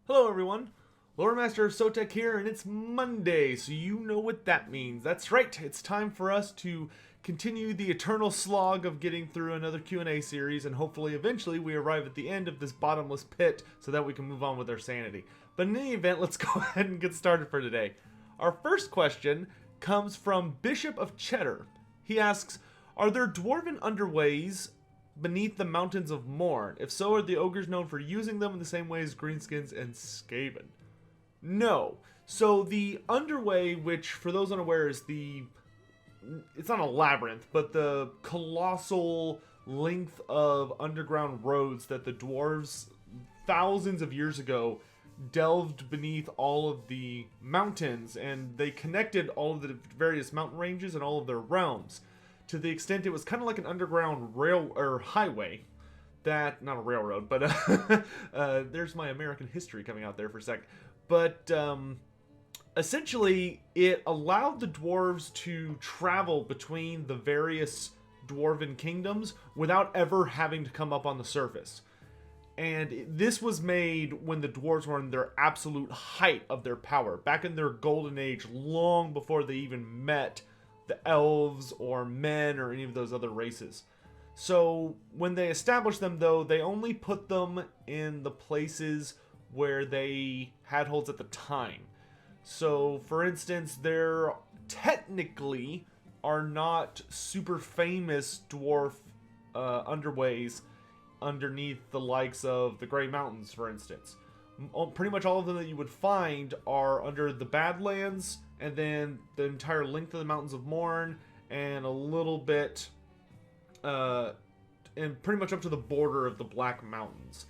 Hello everyone, Loremaster of Sotek here, and it's Monday, so you know what that means. That's right, it's time for us to continue the eternal slog of getting through another Q&A series, and hopefully eventually we arrive at the end of this bottomless pit so that we can move on with our sanity. But in any event, let's go ahead and get started for today. Our first question comes from Bishop of Cheddar. He asks, are there dwarven underways beneath the mountains of Morn? If so, are the ogres known for using them in the same way as greenskins and Skaven? No. So the underway, which for those unaware is it's not a labyrinth, but the colossal length of underground roads that the dwarves thousands of years ago delved beneath all of the mountains, and they connected all of the various mountain ranges and all of their realms, to the extent it was kind of like an underground rail or highway. That, not a railroad, but there's my American history coming out there for a sec. But essentially, it allowed the dwarves to travel between the various dwarven kingdoms without ever having to come up on the surface. And this was made when the dwarves were in their absolute height of their power, back in their golden age, long before they even met the elves or men or any of those other races. So when they established them, though, they only put them in the places where they had holds at the time. So for instance, there technically are not super famous dwarf underways underneath the likes of the Grey Mountains, for instance. Pretty much all of them that you would find are under the Badlands, and then the entire length of the Mountains of Morn, and a little bit, and pretty much up to the border of the Black Mountains.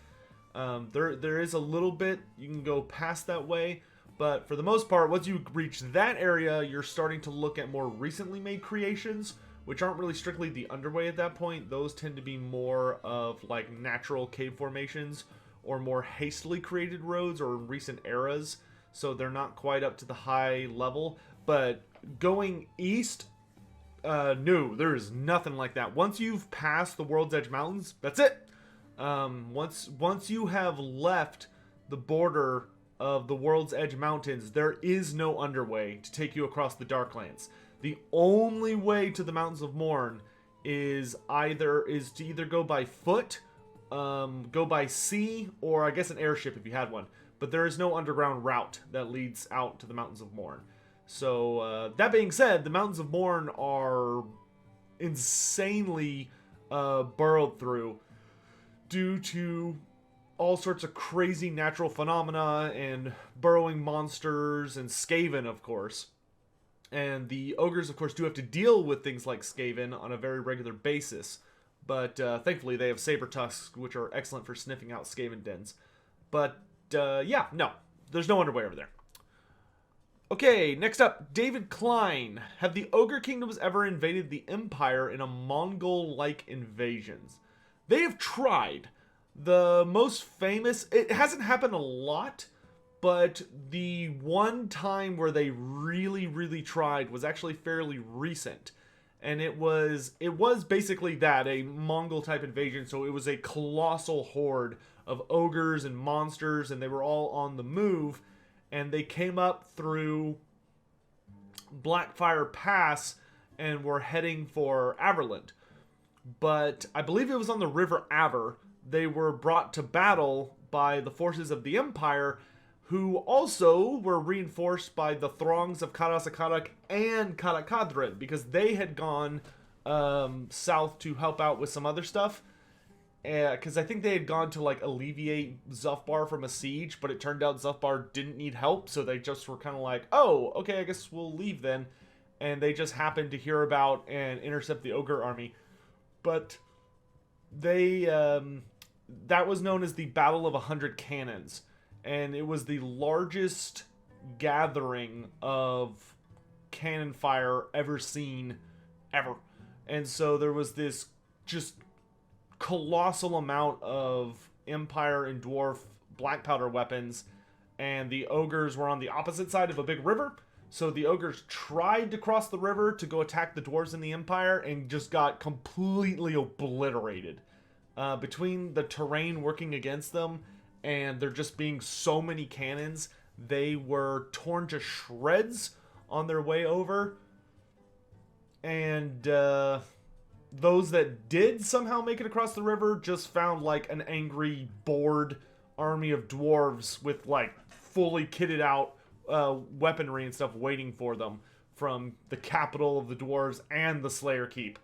There is a little bit, you can go past that way, but for the most part, once you reach that area, you're starting to look at more recently made creations, which aren't really strictly the underway at that point. Those tend to be more of like natural cave formations, or more hastily created roads, or recent eras, so they're not quite up to the high level. But going east, no, there is nothing like that. Once you've passed the World's Edge Mountains, that's it. Once you have left the border of the World's Edge Mountains, there is no underway to take you across the Darklands. The only way to the Mountains of Morn is to either go by foot, go by sea, or I guess an airship if you had one. But there is no underground route that leads out to the Mountains of Morn. So, that being said, the Mountains of Morn are insanely burrowed through due to all sorts of crazy natural phenomena and burrowing monsters and Skaven, of course. And the ogres, of course, do have to deal with things like Skaven on a very regular basis. But thankfully, they have Saber Tusks, which are excellent for sniffing out Skaven dens. But yeah, no, there's no underway over there. Okay, next up, David Klein. Have the Ogre Kingdoms ever invaded the Empire in a Mongol-like invasions? They have tried. The most famous, it hasn't happened a lot, but the one time where they really tried was actually fairly recent. And it was basically that, a Mongol-type invasion, so it was a colossal horde of ogres and monsters, and they were all on the move, and they came up through Blackfire Pass and were heading for Averland. But I believe it was on the River Aver. They were brought to battle by the forces of the Empire, who also were reinforced by the throngs of Karasakarak and Karakadrin, because they had gone south to help out with some other stuff. Because I think they had gone to like alleviate Zufbar from a siege, but it turned out Zufbar didn't need help, so they just were kind of like, oh, okay, I guess we'll leave then. And they just happened to hear about and intercept the Ogre army. But they, that was known as the Battle of 100 Cannons. And it was the largest gathering of cannon fire ever seen, ever. And so there was this just colossal amount of Empire and Dwarf black powder weapons, and the ogres were on the opposite side of a big river. So the ogres tried to cross the river to go attack the dwarves in the Empire and just got completely obliterated. Between the terrain working against them and there just being so many cannons, they were torn to shreds on their way over. And those that did somehow make it across the river just found like an angry, bored army of dwarves with like fully kitted out weaponry and stuff waiting for them from the capital of the dwarves and the Slayer Keep,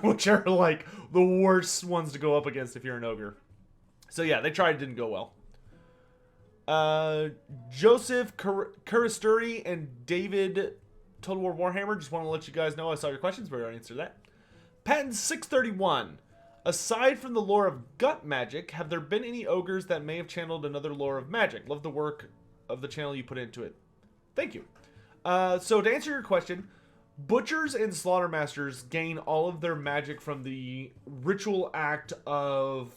which are like the worst ones to go up against if you're an ogre. So yeah, they tried, it didn't go well. Joseph Kuristuri and David Total War Warhammer, just want to let you guys know I saw your questions, but I already answered that. Patent 631. Aside from the lore of gut magic, have there been any ogres that may have channeled another lore of magic? Love the work of the channel you put into it. Thank you. So to answer your question, butchers and slaughtermasters gain all of their magic from the ritual act of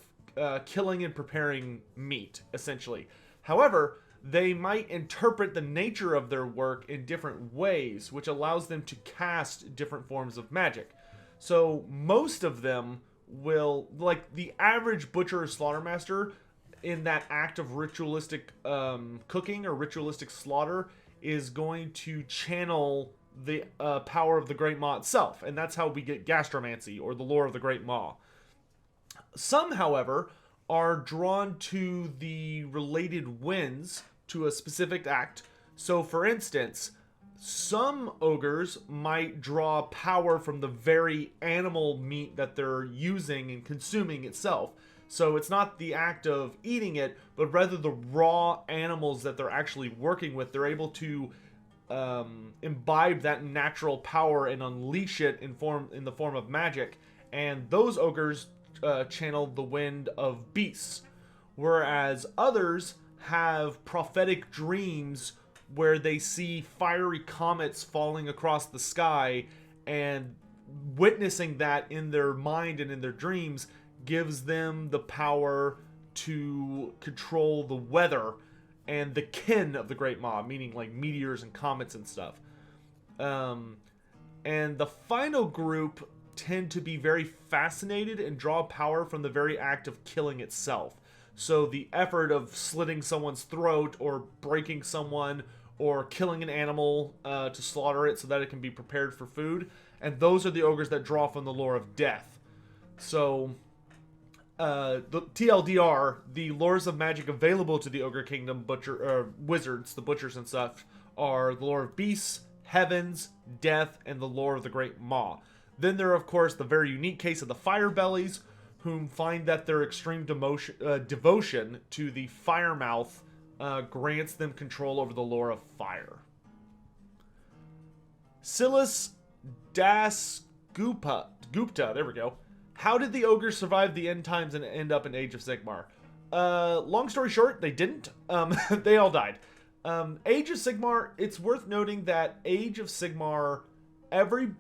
killing and preparing meat, essentially. However, they might interpret the nature of their work in different ways, which allows them to cast different forms of magic. So most of them will, like the average butcher or slaughtermaster in that act of ritualistic cooking or ritualistic slaughter is going to channel the power of the Great Maw itself. And that's how we get gastromancy, or the lore of the Great Maw. Some, however, are drawn to the related winds to a specific act. So, for instance, some ogres might draw power from the very animal meat that they're using and consuming itself. So it's not the act of eating it, but rather the raw animals that they're actually working with. They're able to imbibe that natural power and unleash it in the form of magic. And those ogres channel the wind of beasts, whereas others have prophetic dreams where they see fiery comets falling across the sky, and witnessing that in their mind and in their dreams gives them the power to control the weather and the kin of the Great Maw, meaning like meteors and comets and stuff. And the final group tend to be very fascinated and draw power from the very act of killing itself. So the effort of slitting someone's throat, or breaking someone, or killing an animal to slaughter it so that it can be prepared for food. And those are the ogres that draw from the lore of death. So the TLDR, the lores of magic available to the Ogre Kingdom wizards, the butchers and stuff, are the lore of beasts, heavens, death, and the lore of the Great Maw. Then there are, of course, the very unique case of the Fire Bellies, whom find that their extreme devotion to the Firemouth grants them control over the lore of fire. Silas Gupta, there we go. How did the ogres survive the end times and end up in Age of Sigmar? Long story short, they didn't. They all died. Age of Sigmar, it's worth noting that Age of Sigmar,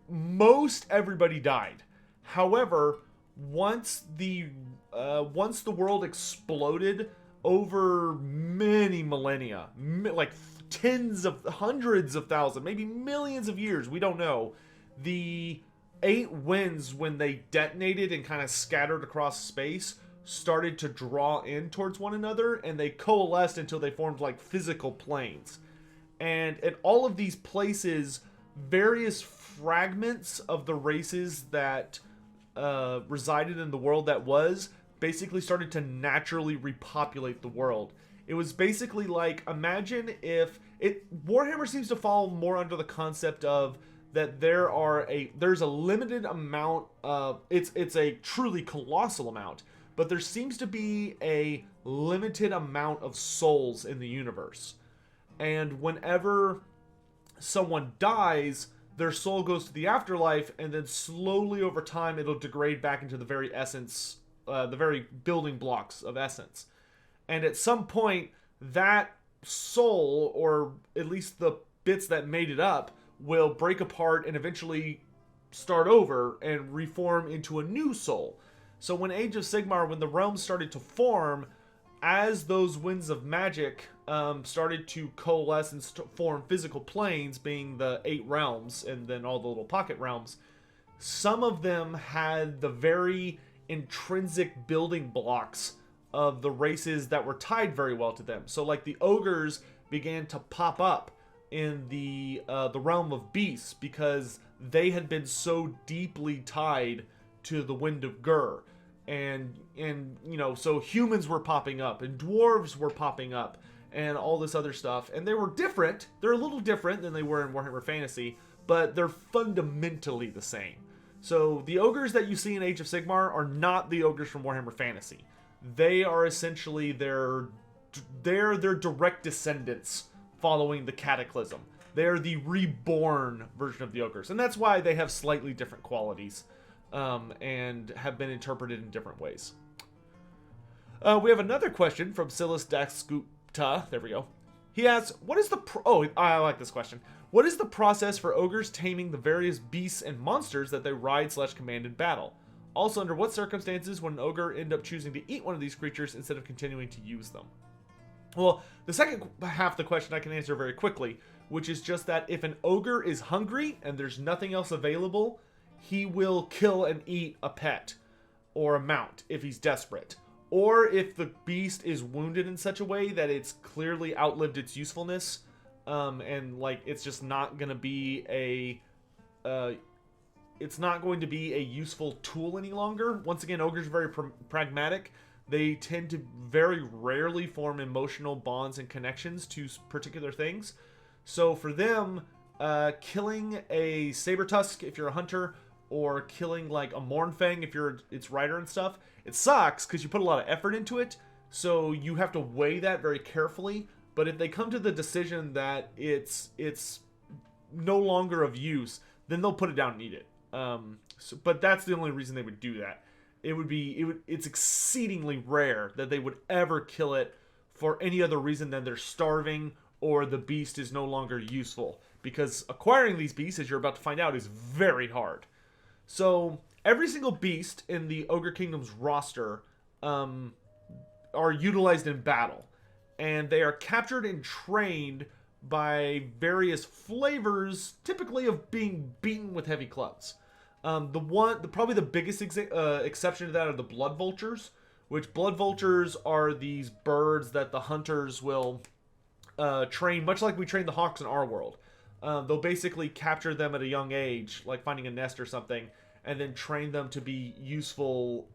most everybody died. However, once the world exploded over many millennia, like hundreds of thousands, maybe millions of years, we don't know, the 8 winds, when they detonated and kind of scattered across space, started to draw in towards one another, and they coalesced until they formed like physical planes. And at all of these places, various fragments of the races that resided in the world that was basically started to naturally repopulate the world. It was basically like, imagine if Warhammer seems to fall more under the concept of that there's a limited amount of, it's a truly colossal amount, but there seems to be a limited amount of souls in the universe. And whenever someone dies, their soul goes to the afterlife, and then slowly over time it'll degrade back into the very essence, the very building blocks of essence. And at some point, that soul, or at least the bits that made it up, will break apart and eventually start over and reform into a new soul. So when Age of Sigmar, when the realms started to form, as those winds of magic started to coalesce and form physical planes, being the 8 realms and then all the little pocket realms, some of them had the very intrinsic building blocks of the races that were tied very well to them. So like the ogres began to pop up in the realm of beasts because they had been so deeply tied to the Wind of Gur. And you know, so humans were popping up and dwarves were popping up and all this other stuff. And they were different. They're a little different than they were in Warhammer Fantasy, but they're fundamentally the same. So the ogres that you see in Age of Sigmar are not the ogres from Warhammer Fantasy. They are essentially their direct descendants following the Cataclysm. They're the reborn version of the ogres. And that's why they have slightly different qualities. And have been interpreted in different ways. We have another question from Silas Daxgupta. There we go. He asks, what is the... I like this question. What is the process for ogres taming the various beasts and monsters that they ride/command in battle? Also, under what circumstances would an ogre end up choosing to eat one of these creatures instead of continuing to use them? Well, the second half of the question I can answer very quickly, which is just that if an ogre is hungry and there's nothing else available, he will kill and eat a pet or a mount if he's desperate. Or if the beast is wounded in such a way that it's clearly outlived its usefulness, and like it's just not going to be a useful tool any longer. Once again, ogres are very pragmatic. They tend to very rarely form emotional bonds and connections to particular things. So for them, killing a Saber Tusk if you're a hunter, or killing like a Mournfang if you're its rider and stuff, it sucks because you put a lot of effort into it. So you have to weigh that very carefully. But if they come to the decision that it's no longer of use, then they'll put it down and eat it. But that's the only reason they would do that. It's exceedingly rare that they would ever kill it for any other reason than they're starving or the beast is no longer useful. Because acquiring these beasts, as you're about to find out, is very hard. So every single beast in the Ogre Kingdom's roster are utilized in battle. And they are captured and trained by various flavors, typically of being beaten with heavy clubs. Probably the biggest exception to that are the blood vultures, which blood vultures are these birds that the hunters will train, much like we train the hawks in our world. They'll basically capture them at a young age, like finding a nest or something, and then train them to be useful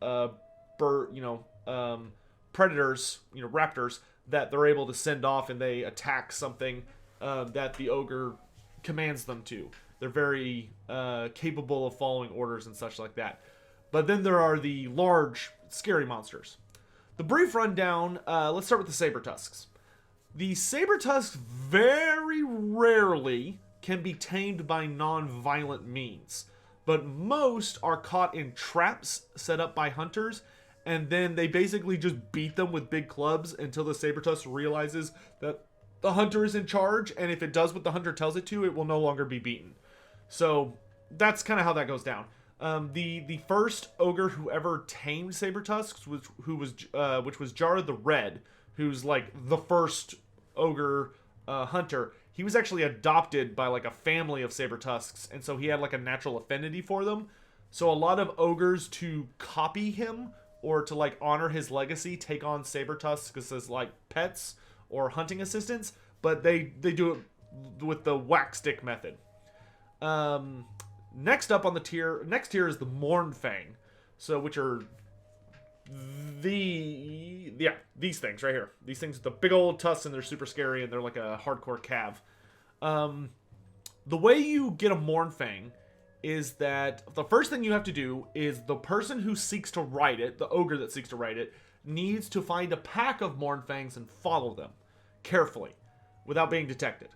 predators, raptors, that they're able to send off and they attack something that the ogre commands them to. They're very capable of following orders and such like that. But then there are the large, scary monsters. The brief rundown, let's start with the Saber Tusks. The Saber Tusks very rarely can be tamed by non-violent means. But most are caught in traps set up by hunters, and then they basically just beat them with big clubs until the Saber Tusk realizes that the hunter is in charge, and if it does what the hunter tells it to, it will no longer be beaten. So that's kind of how that goes down. The first ogre who ever tamed Saber Tusks which was Jarrah the Red, who's like the first ogre hunter. He was actually adopted by like a family of Saber Tusks, and so he had like a natural affinity for them. So a lot of ogres, to copy him or to like honor his legacy, take on Saber Tusks as like pets or hunting assistants, but they do it with the whack stick method. Next up on the tier is the Mournfang, which are these things right here. These things with the big old tusks, and they're super scary, and they're like a hardcore cav. The way you get a Mournfang is that the first thing you have to do is the person who seeks to ride it, the ogre that seeks to ride it, needs to find a pack of Mournfangs and follow them carefully without being detected.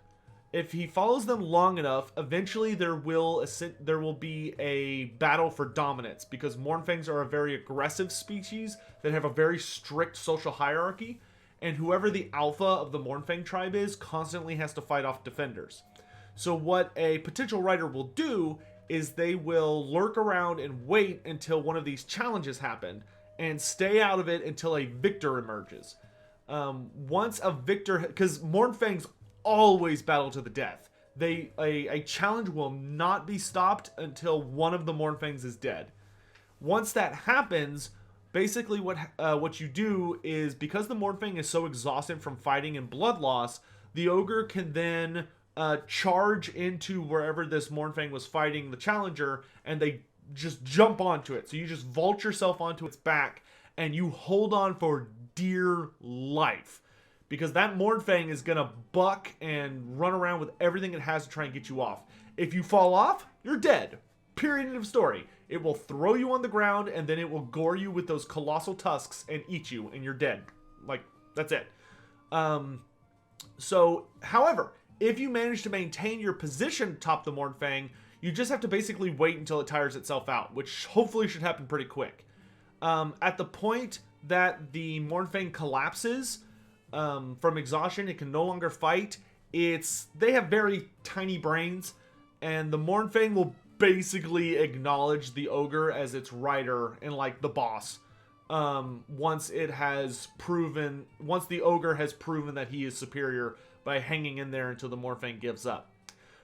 If he follows them long enough, eventually there will be a battle for dominance, because Mournfangs are a very aggressive species that have a very strict social hierarchy, and whoever the alpha of the Mournfang tribe is constantly has to fight off defenders. So what a potential rider will do is they will lurk around and wait until one of these challenges happen and stay out of it until a victor emerges. Once a victor, because Mournfangs always battle to the death. A challenge will not be stopped until one of the Mournfangs is dead. Once that happens, Basically, what you do is, because the Mornfang is so exhausted from fighting and blood loss, the ogre can then charge into wherever this Mornfang was fighting the challenger, and they just jump onto it. So you just vault yourself onto its back, and you hold on for dear life, because that Mornfang is gonna buck and run around with everything it has to try and get you off. If you fall off, you're dead. Period. End of story. It will throw you on the ground, and then it will gore you with those colossal tusks and eat you, and you're dead. Like, that's it. So, however, if you manage to maintain your position atop the Mornfang, you just have to basically wait until it tires itself out, which hopefully should happen pretty quick. At the point that the Mornfang collapses from exhaustion, it can no longer fight. They have very tiny brains, and the Mornfang will basically acknowledge the ogre as its rider and like the boss. Once the ogre has proven that he is superior by hanging in there until the Mornfang gives up.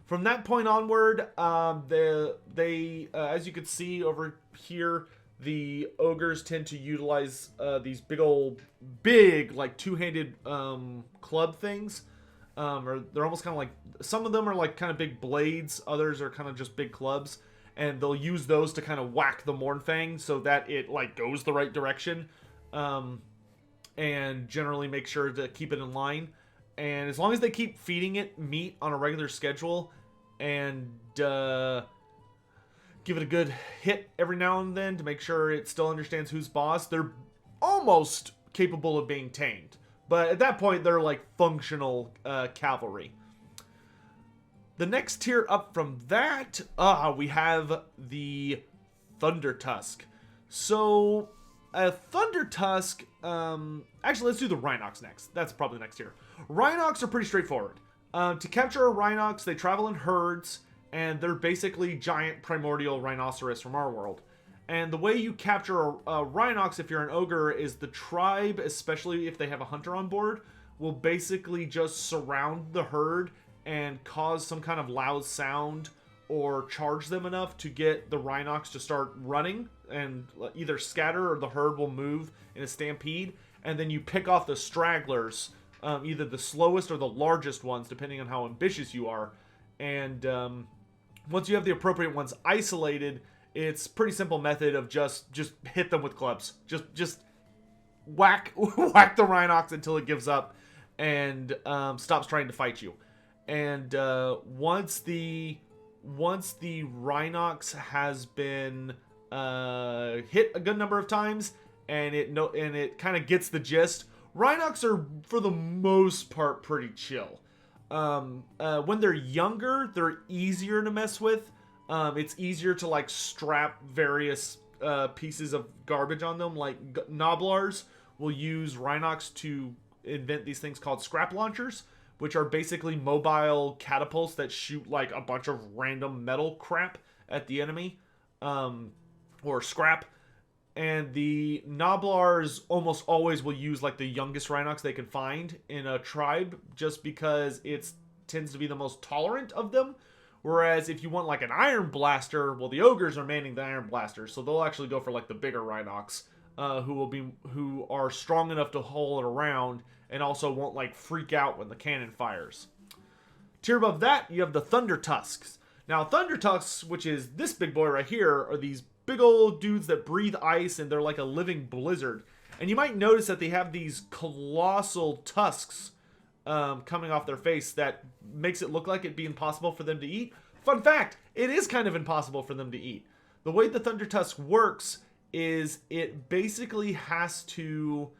From that point onward, as you can see over here, the ogres tend to utilize these big like two-handed club things. Or they're almost kind of like, some of them are like kind of big blades, others are kind of just big clubs, and they'll use those to kind of whack the Mornfang so that it like goes the right direction, and generally make sure to keep it in line. And as long as they keep feeding it meat on a regular schedule and give it a good hit every now and then to make sure it still understands who's boss, they're almost capable of being tamed. But at that point, they're like functional cavalry. The next tier up from that, we have the Thunder Tusk. So, a Thunder Tusk, actually let's do the Rhinox next. That's probably the next tier. Rhinox are pretty straightforward. To capture a Rhinox, they travel in herds, and they're basically giant primordial rhinoceros from our world. And the way you capture a Rhinox if you're an ogre is the tribe, especially if they have a hunter on board, will basically just surround the herd and cause some kind of loud sound or charge them enough to get the Rhinox to start running and either scatter or the herd will move in a stampede. And then you pick off the stragglers, either the slowest or the largest ones, depending on how ambitious you are. And once you have the appropriate ones isolated, it's a pretty simple method of just hit them with clubs. Just whack the Rhinox until it gives up and stops trying to fight you. And once the Rhinox has been hit a good number of times and it kind of gets the gist, Rhinox are for the most part pretty chill. When they're younger, they're easier to mess with. It's easier to like strap various pieces of garbage on them. Like Noblars will use Rhinox to invent these things called scrap launchers, which are basically mobile catapults that shoot like a bunch of random metal crap at the enemy, or scrap. And the Noblars almost always will use like the youngest Rhinox they can find in a tribe, just because it tends to be the most tolerant of them. Whereas if you want like an Iron Blaster, well, the ogres are manning the Iron Blaster, so they'll actually go for like the bigger Rhinox, who are strong enough to haul it around and also won't like freak out when the cannon fires. Tier above that, you have the Thunder Tusks. Now, Thunder Tusks, which is this big boy right here, are these big old dudes that breathe ice, and they're like a living blizzard. And you might notice that they have these colossal tusks coming off their face that makes it look like it'd be impossible for them to eat. Fun fact, it is kind of impossible for them to eat. The way the Thunder Tusk works is it basically has to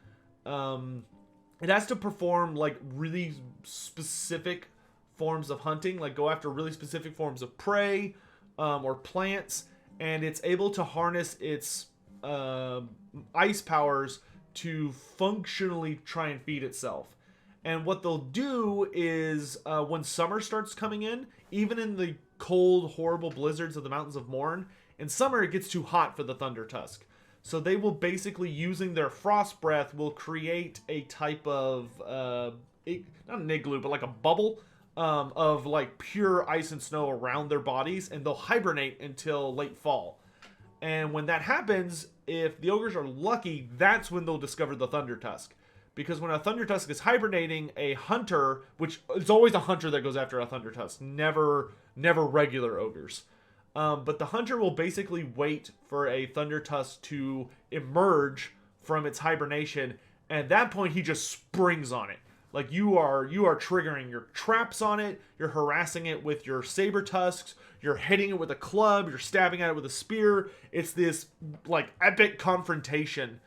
perform like really specific forms of hunting, like go after really specific forms of prey or plants, and it's able to harness its ice powers to functionally try and feed itself. And what they'll do is, when summer starts coming in, even in the cold, horrible blizzards of the Mountains of Morn, in summer it gets too hot for the Thunder Tusk. So they will basically, using their frost breath, will create a type of, not an igloo, but like a bubble of like pure ice and snow around their bodies, and they'll hibernate until late fall. And when that happens, if the ogres are lucky, that's when they'll discover the Thunder Tusk. Because when a Thunder Tusk is hibernating, a hunter, which it's always a hunter that goes after a Thunder Tusk, never regular ogres. But the hunter will basically wait for a Thunder Tusk to emerge from its hibernation, and at that point he just springs on it. Like you are triggering your traps on it, you're harassing it with your Saber Tusks, you're hitting it with a club, you're stabbing at it with a spear. It's this like epic confrontation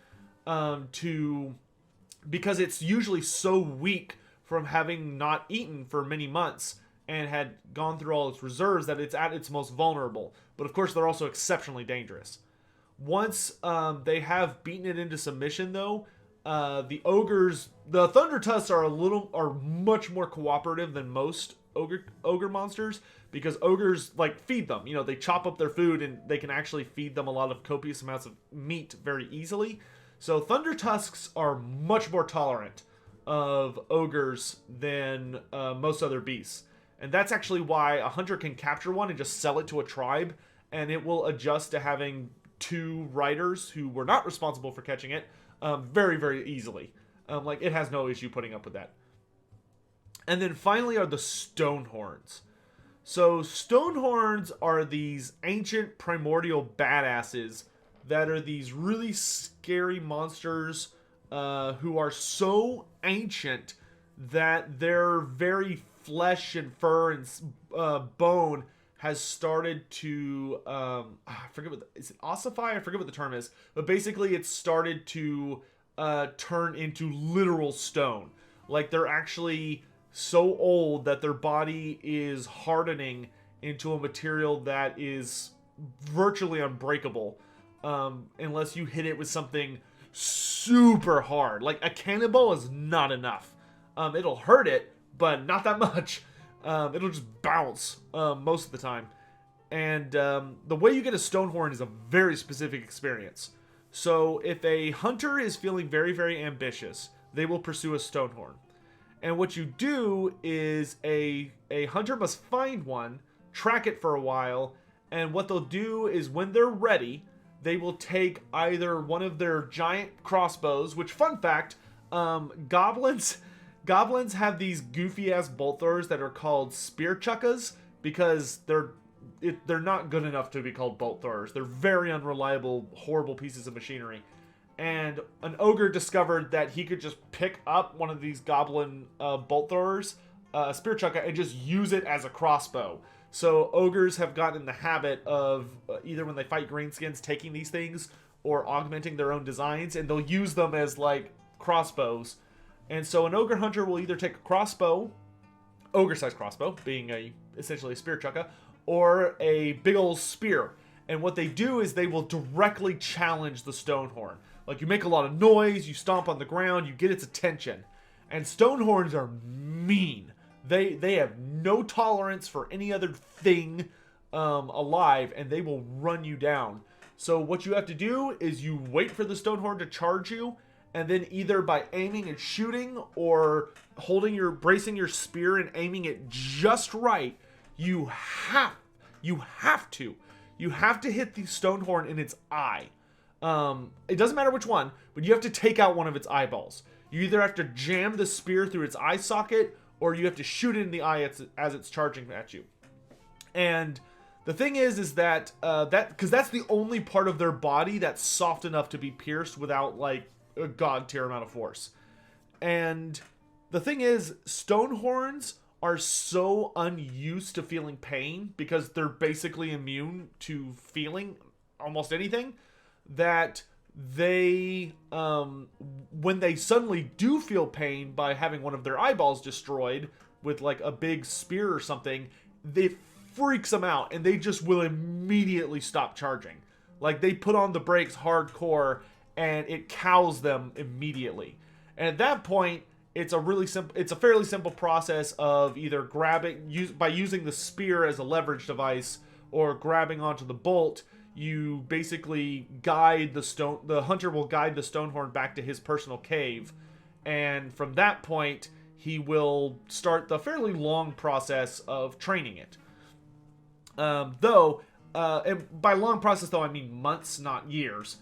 because it's usually so weak from having not eaten for many months and had gone through all its reserves that it's at its most vulnerable. But of course, they're also exceptionally dangerous. Once they have beaten it into submission, though, the Thunder Tusks are much more cooperative than most ogre monsters, because ogres like feed them. You know, they chop up their food and they can actually feed them a lot of copious amounts of meat very easily. So Thunder Tusks are much more tolerant of ogres than most other beasts. And that's actually why a hunter can capture one and just sell it to a tribe, and it will adjust to having 2 riders who were not responsible for catching it very, very easily. Like, it has no issue putting up with that. And then finally are the Stonehorns. So Stonehorns are these ancient primordial badasses that are these really scary monsters who are so ancient that their very flesh and fur and bone has started to I forget is it ossify? I forget what the term is, but basically it's started to turn into literal stone. Like they're actually so old that their body is hardening into a material that is virtually unbreakable, unless you hit it with something super hard. Like a cannonball is not enough. It'll hurt it, but not that much. It'll just bounce most of the time. And the way you get a Stonehorn is a very specific experience. So if a hunter is feeling very, very ambitious, they will pursue a Stonehorn. And what you do is a hunter must find one, track it for a while, and what they'll do is when they're ready, they will take either one of their giant crossbows, which, fun fact, goblins have these goofy ass bolt throwers that are called spear chuckas because they're not good enough to be called bolt throwers. They're very unreliable, horrible pieces of machinery. And an ogre discovered that he could just pick up one of these goblin bolt throwers, spear chukka, and just use it as a crossbow. So ogres have gotten in the habit of either when they fight greenskins taking these things or augmenting their own designs, and they'll use them as like crossbows. And so an ogre hunter will either take a crossbow, ogre-sized crossbow, being essentially a spear chukka, or a big old spear. And what they do is they will directly challenge the Stonehorn. Like, you make a lot of noise, you stomp on the ground, you get its attention. And Stonehorns are mean. They have no tolerance for any other thing alive, and they will run you down. So what you have to do is you wait for the Stonehorn to charge you, and then either by aiming and shooting or bracing your spear and aiming it just right, you have to hit the Stonehorn in its eye. It doesn't matter which one, but you have to take out one of its eyeballs. You either have to jam the spear through its eye socket, or you have to shoot it in the eye as it's charging at you. And the thing is that because that's the only part of their body that's soft enough to be pierced without like a god tier amount of force. And the thing is, Stonehorns are so unused to feeling pain because they're basically immune to feeling almost anything, that they when they suddenly do feel pain by having one of their eyeballs destroyed with like a big spear or something, it freaks them out and they just will immediately stop charging. Like, they put on the brakes hardcore and it cows them immediately. And at that point, it's a fairly simple process of either by using the spear as a leverage device or grabbing onto the bolt. You basically guide the hunter will guide the Stonehorn back to his personal cave, and from that point he will start the fairly long process of training it. And by long process though I mean months, not years.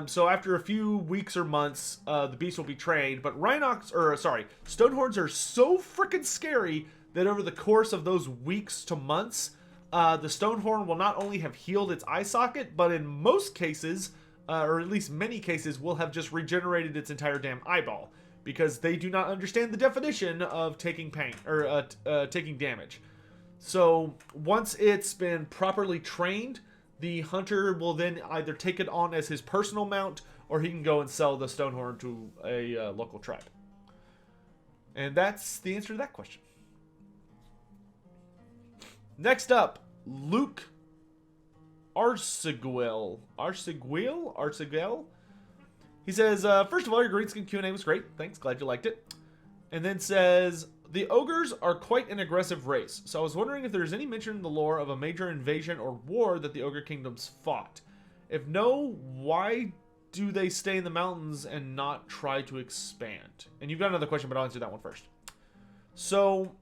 So after a few weeks or months, the beast will be trained. But Stonehorns are so freaking scary that over the course of those weeks to months, the Stonehorn will not only have healed its eye socket, but in most cases, or at least many cases, will have just regenerated its entire damn eyeball, because they do not understand the definition of taking pain or taking damage. So once it's been properly trained, the hunter will then either take it on as his personal mount, or he can go and sell the Stonehorn to a local tribe. And that's the answer to that question. Next up, Luke Arseguel. He says, first of all, your greenskin Q&A was great. Thanks, glad you liked it. And then says, the ogres are quite an aggressive race, so I was wondering if there's any mention in the lore of a major invasion or war that the ogre kingdoms fought. If no, why do they stay in the mountains and not try to expand? And you've got another question, but I'll answer that one first. So,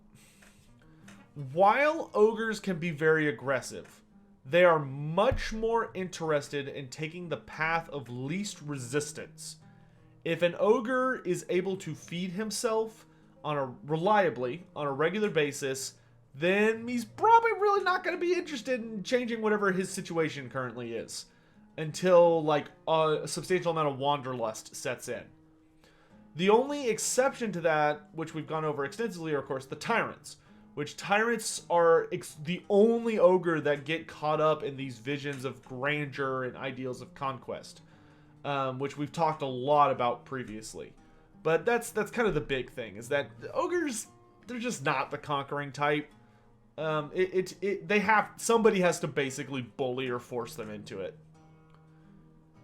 while ogres can be very aggressive, they are much more interested in taking the path of least resistance. If an ogre is able to feed himself reliably on a regular basis, then he's probably really not going to be interested in changing whatever his situation currently is until like a substantial amount of wanderlust sets in. The only exception to that, which we've gone over extensively, are of course the tyrants, which tyrants are the only ogre that get caught up in these visions of grandeur and ideals of conquest, which we've talked a lot about previously. But that's kind of the big thing, is that the ogres, they're just not the conquering type. Somebody has to basically bully or force them into it.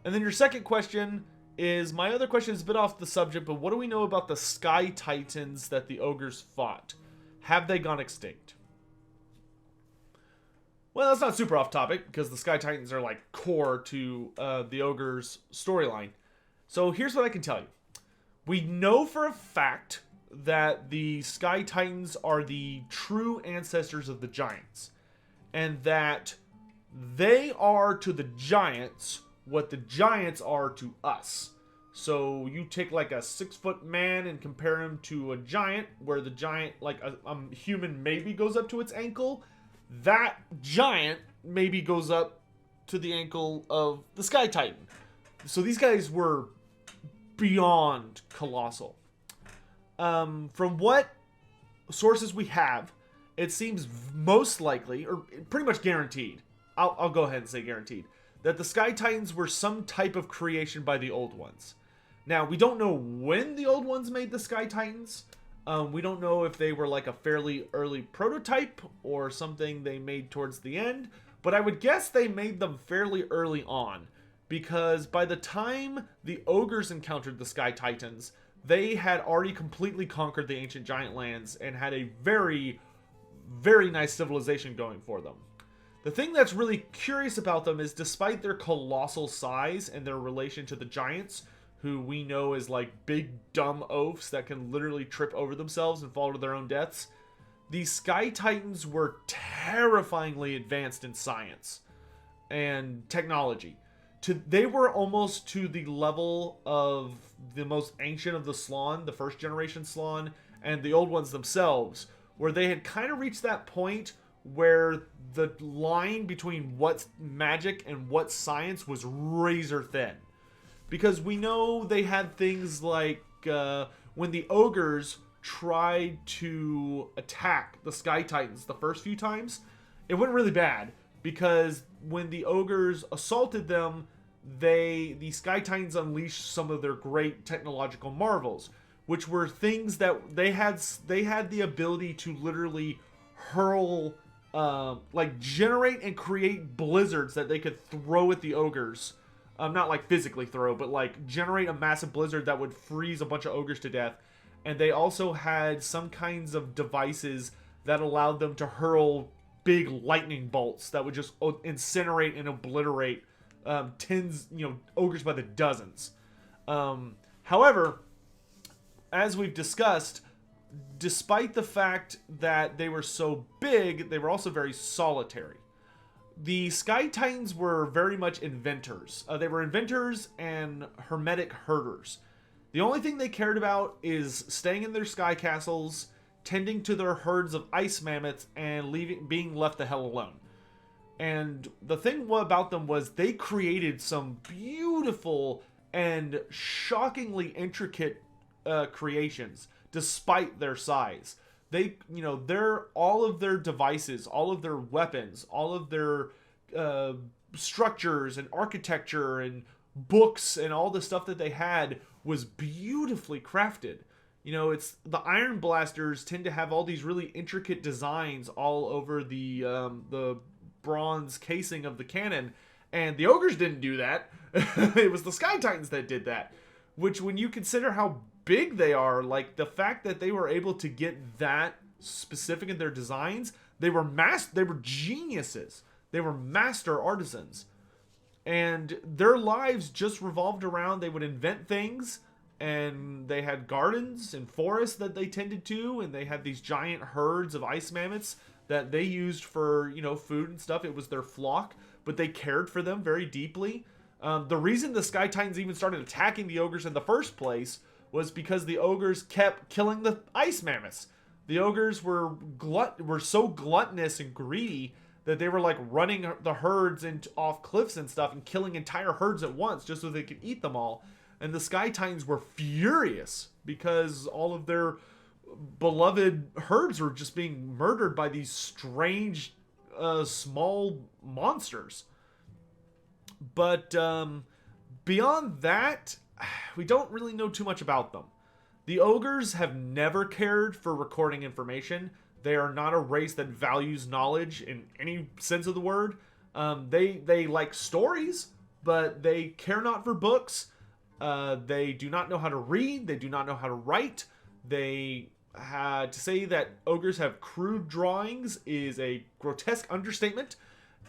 And then your second question is, my other question is a bit off the subject, but what do we know about the Sky Titans that the ogres fought? Have they gone extinct? Well, that's not super off topic, because the Sky Titans are like core to the ogre's storyline. So here's what I can tell you. We know for a fact that the Sky Titans are the true ancestors of the giants, and that they are to the giants what the giants are to us. So you take like a 6-foot man and compare him to a giant, where the giant, like a human maybe goes up to its ankle. That giant maybe goes up to the ankle of the Sky Titan. So these guys were beyond colossal. From what sources we have, it seems most likely, or pretty much guaranteed, I'll go ahead and say guaranteed, that the Sky Titans were some type of creation by the Old Ones. Now, we don't know when the Old Ones made the Sky Titans. We don't know if they were like a fairly early prototype or something they made towards the end, but I would guess they made them fairly early on, because by the time the ogres encountered the Sky Titans, they had already completely conquered the ancient giant lands and had a very, very nice civilization going for them. The thing that's really curious about them is, despite their colossal size and their relation to the giants, who we know as like big dumb oafs that can literally trip over themselves and fall to their own deaths, these Sky Titans were terrifyingly advanced in science and technology. They were almost to the level of the most ancient of the Slann, the first generation Slann, and the old ones themselves, where they had kind of reached that point where the line between what's magic and what's science was razor thin. Because we know they had things like when the ogres tried to attack the Sky Titans the first few times, it went really bad. Because when the ogres assaulted them, the Sky Titans unleashed some of their great technological marvels, which were things that they had the ability to literally hurl, like generate and create blizzards that they could throw at the ogres. Not like physically throw, but like generate a massive blizzard that would freeze a bunch of ogres to death. And they also had some kinds of devices that allowed them to hurl big lightning bolts that would just incinerate and obliterate ogres by the dozens. However, as we've discussed, despite the fact that they were so big, they were also very solitary. The Sky Titans were very much inventors. They were inventors and hermetic herders. The only thing they cared about is staying in their sky castles, tending to their herds of ice mammoths, and being left the hell alone. And the thing about them was they created some beautiful and shockingly intricate creations, despite their size. They, all of their devices, all of their weapons, all of their structures and architecture and books and all the stuff that they had was beautifully crafted. It's the Iron Blasters tend to have all these really intricate designs all over the bronze casing of the cannon, and the Ogres didn't do that. It was the Sky Titans that did that. Which, when you consider how big they are, like the fact that they were able to get that specific in their designs, they were geniuses. They were master artisans. And their lives just revolved around, they would invent things, and they had gardens and forests that they tended to, and they had these giant herds of ice mammoths that they used for, food and stuff. It was their flock, but they cared for them very deeply. The reason the Sky Titans even started attacking the Ogres in the first place was because the Ogres kept killing the ice mammoths. The Ogres were so gluttonous and greedy that they were like running the herds off cliffs and stuff and killing entire herds at once just so they could eat them all. And the Sky Titans were furious because all of their beloved herds were just being murdered by these strange small monsters. But beyond that, we don't really know too much about them. The Ogres have never cared for recording information. They are not a race that values knowledge in any sense of the word. They like stories, but they care not for books. They do not know how to read. They do not know how to write. To say that Ogres have crude drawings is a grotesque understatement.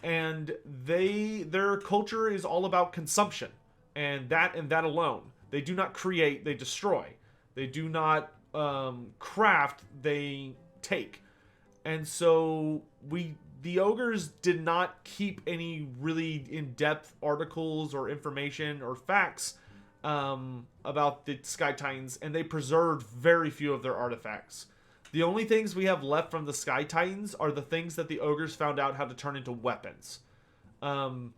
And their culture is all about consumption. And that alone. They do not create, they destroy. They do not craft, they take. And so the Ogres did not keep any really in-depth articles or information or facts about the Sky Titans, and they preserved very few of their artifacts. The only things we have left from the Sky Titans are the things that the Ogres found out how to turn into weapons. And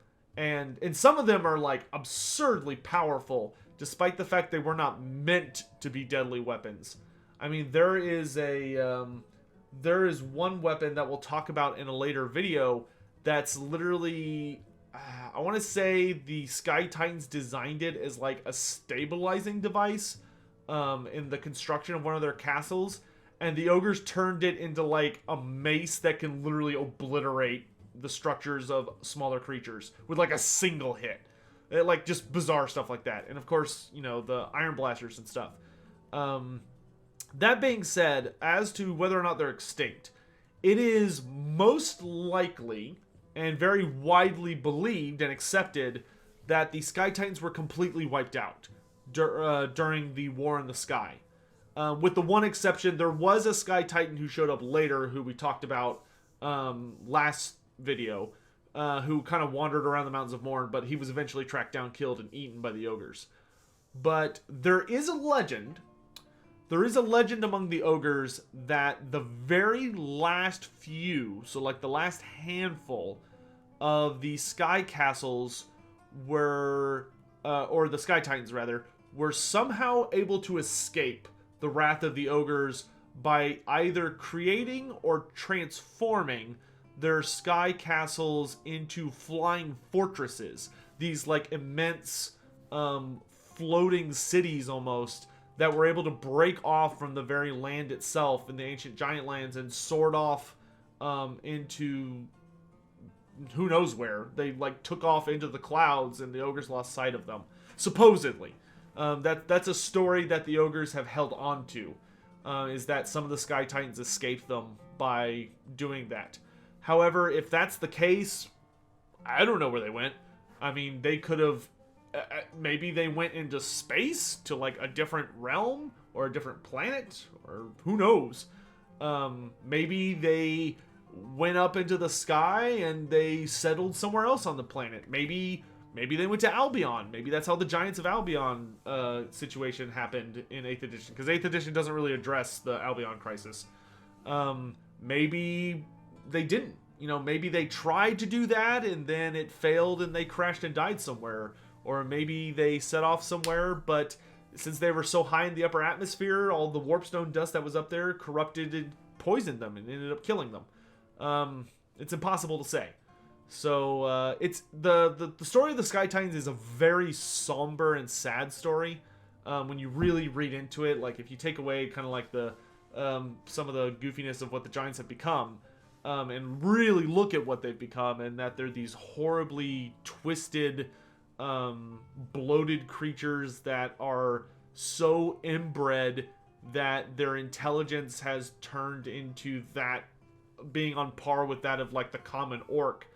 some of them are like absurdly powerful, despite the fact they were not meant to be deadly weapons. I mean, there is one weapon that we'll talk about in a later video that's literally, I want to say the Sky Titans designed it as like a stabilizing device in the construction of one of their castles. And the Ogres turned it into like a mace that can literally obliterate the structures of smaller creatures with like a single hit. Like just bizarre stuff like that. And of course, the Iron Blasters and stuff. That being said, as to whether or not they're extinct, it is most likely and very widely believed and accepted that the Sky Titans were completely wiped out during the War in the Sky. With the one exception, there was a Sky Titan who showed up later, who we talked about last video, who kind of wandered around the Mountains of Morn, but he was eventually tracked down, killed, and eaten by the Ogres. But there is a legend among the Ogres that the very last few, so like the last handful of the Sky Castles were, or the Sky Titans rather, were somehow able to escape the wrath of the Ogres by either creating or transforming their sky castles into flying fortresses. These like immense floating cities almost that were able to break off from the very land itself in the ancient giant lands and soared off into who knows where. They like took off into the clouds and the Ogres lost sight of them. Supposedly. That's a story that the Ogres have held on to, is that some of the Sky Titans escaped them by doing that. However, if that's the case, I don't know where they went. I mean, they could have, maybe they went into space to like a different realm or a different planet, or who knows. Maybe they went up into the sky and they settled somewhere else on the planet. Maybe they went to Albion. Maybe that's how the Giants of Albion situation happened in 8th edition, because 8th edition doesn't really address the Albion crisis. Maybe they didn't. You know, maybe they tried to do that and then it failed and they crashed and died somewhere. Or maybe they set off somewhere, but since they were so high in the upper atmosphere, all the warpstone dust that was up there corrupted and poisoned them and ended up killing them. It's impossible to say. So it's the story of the Sky Titans is a very somber and sad story. When you really read into it, like if you take away kind of like the some of the goofiness of what the Giants have become, and really look at what they've become, and that they're these horribly twisted, bloated creatures that are so inbred that their intelligence has turned into that being on par with that of like the common orc.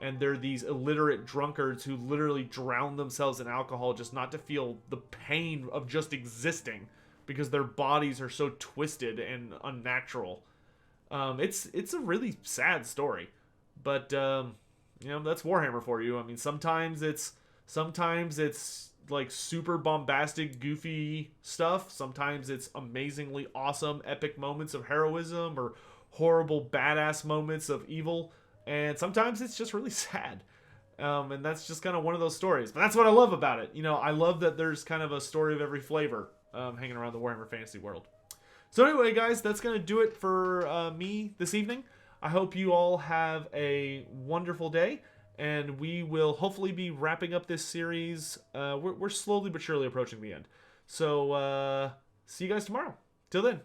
And they're these illiterate drunkards who literally drown themselves in alcohol just not to feel the pain of just existing, because their bodies are so twisted and unnatural. It's a really sad story, but you know, that's Warhammer for you. I mean, sometimes it's like super bombastic, goofy stuff. Sometimes it's amazingly awesome, epic moments of heroism or horrible, badass moments of evil. And sometimes it's just really sad. And that's just kind of one of those stories. But that's what I love about it. You know, I love that there's kind of a story of every flavor hanging around the Warhammer Fantasy world. So anyway, guys, that's going to do it for me this evening. I hope you all have a wonderful day. And we will hopefully be wrapping up this series. We're slowly but surely approaching the end. So see you guys tomorrow. Till then.